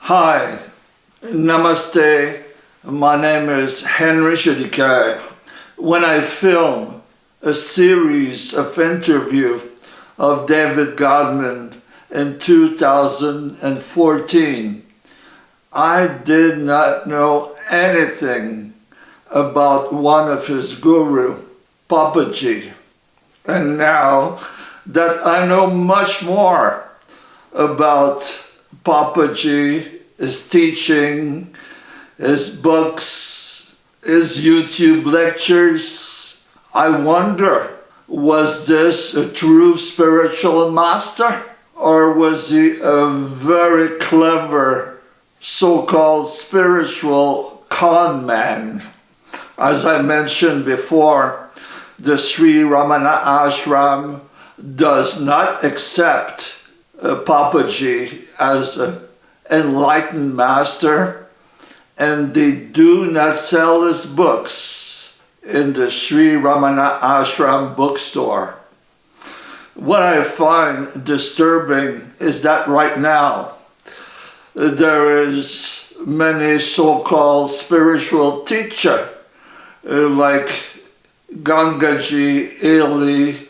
Hi, Namaste. My name is Henry JOLICOEUR. When I film a series of interviews of David Godman in 2014, I did not know anything about one of his guru, Papaji. And now that I know much more about Papaji, his teaching, his books, his YouTube lectures, I wonder, was this a true spiritual master? Or was he a very clever so-called spiritual con man? As I mentioned before, the Sri Ramana Ashram does not accept Papaji as an enlightened master, and they do not sell his books in the Sri Ramana Ashram bookstore. What I find disturbing is that right now there is many so-called spiritual teachers like Gangaji, Eli,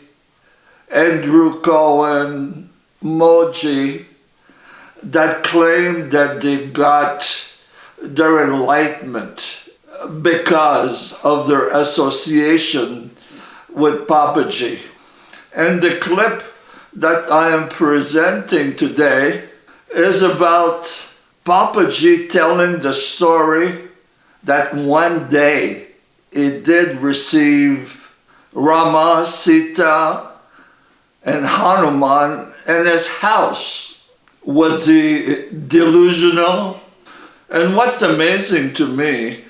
Andrew Cohen, Moji, that claim that they got their enlightenment because of their association with Papaji. And the clip that I am presenting today is about Papaji telling the story that one day he did receive Rama, Sita, and Hanuman in his house. Was he delusional? And what's amazing to me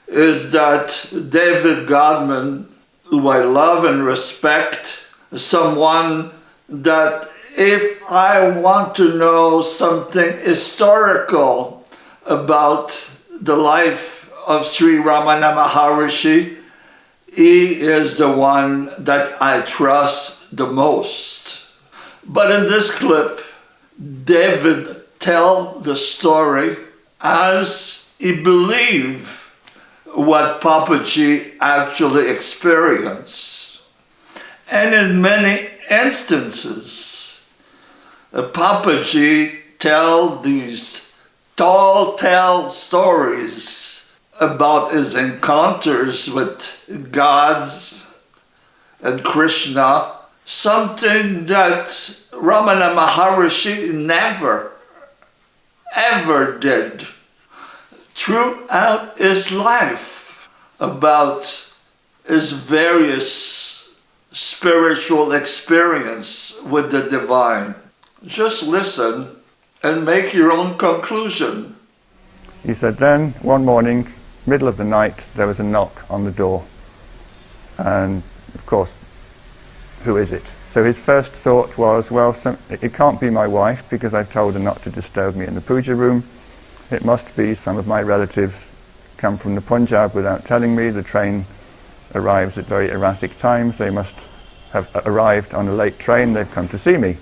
is that David Godman, who I love and respect, someone that if I want to know something historical about the life of Sri Ramana Maharishi, he is the one that I trust the most. But in this clip, David tells the story as he believed what Papaji actually experienced. And in many instances, Papaji tells these tall tale stories about his encounters with gods and Krishna, something that Ramana Maharishi never, ever did throughout his life, about his various spiritual experience with the divine. Just listen and make your own conclusion. He said, then one morning, middle of the night, there was a knock on the door. And of course, who is it? So his first thought was, well, it can't be my wife because I've told her not to disturb me in the puja room. It must be some of my relatives come from the Punjab without telling me. The train arrives at very erratic times. They must have arrived on a late train. They've come to see me.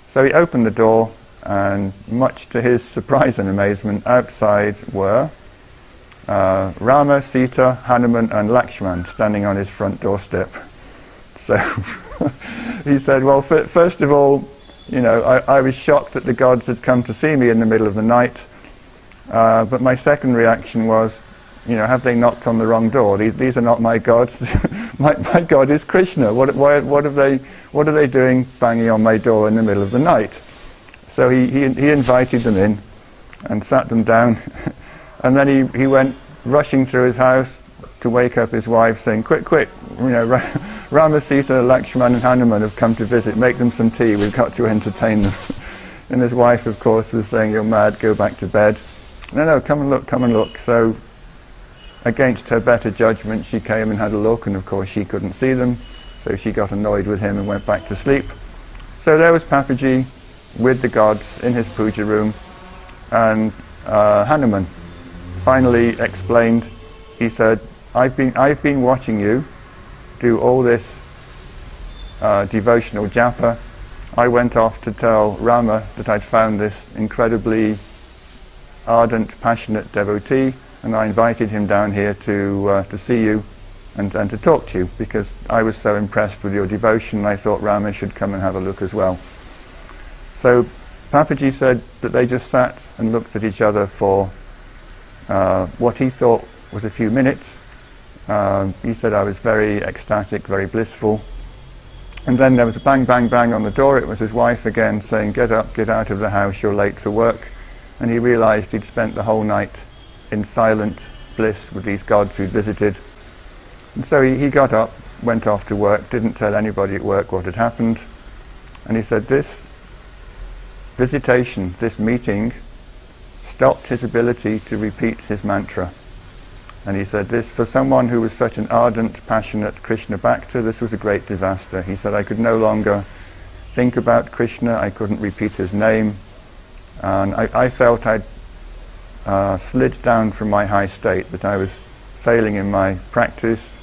So he opened the door, and much to his surprise and amazement, outside were Rama, Sita, Hanuman and Lakshman standing on his front doorstep. So he said, well, first of all, you know, I was shocked that the gods had come to see me in the middle of the night, but my second reaction was, you know, have they knocked on the wrong door? These are not my gods. my God is Krishna. What are they doing banging on my door in the middle of the night? So he invited them in and sat them down, and then he went rushing through his house to wake up his wife, saying, quick, you know, Rama, Sita, Lakshman and Hanuman have come to visit, make them some tea, we've got to entertain them. And his wife, of course, was saying, you're mad, go back to bed. No, come and look. So against her better judgment, she came and had a look, and of course she couldn't see them, so she got annoyed with him and went back to sleep. So there was Papaji with the gods in his puja room, and Hanuman finally explained. He said, I've been watching you do all this devotional japa. I went off to tell Rama that I'd found this incredibly ardent, passionate devotee, and I invited him down here to see you and to talk to you, because I was so impressed with your devotion. I thought Rama should come and have a look as well. So Papaji said that they just sat and looked at each other for what he thought was a few minutes. He said I was very ecstatic, very blissful. And then there was a bang, bang, bang on the door. It was his wife again saying, "Get up, get out of the house, you're late for work." And he realized he'd spent the whole night in silent bliss with these gods who'd visited. And so he got up, went off to work, didn't tell anybody at work what had happened. And he said this visitation, this meeting, stopped his ability to repeat his mantra. And he said this, for someone who was such an ardent, passionate Krishna Bhakta, this was a great disaster. He said, I could no longer think about Krishna, I couldn't repeat his name, and I felt I'd slid down from my high state, that I was failing in my practice,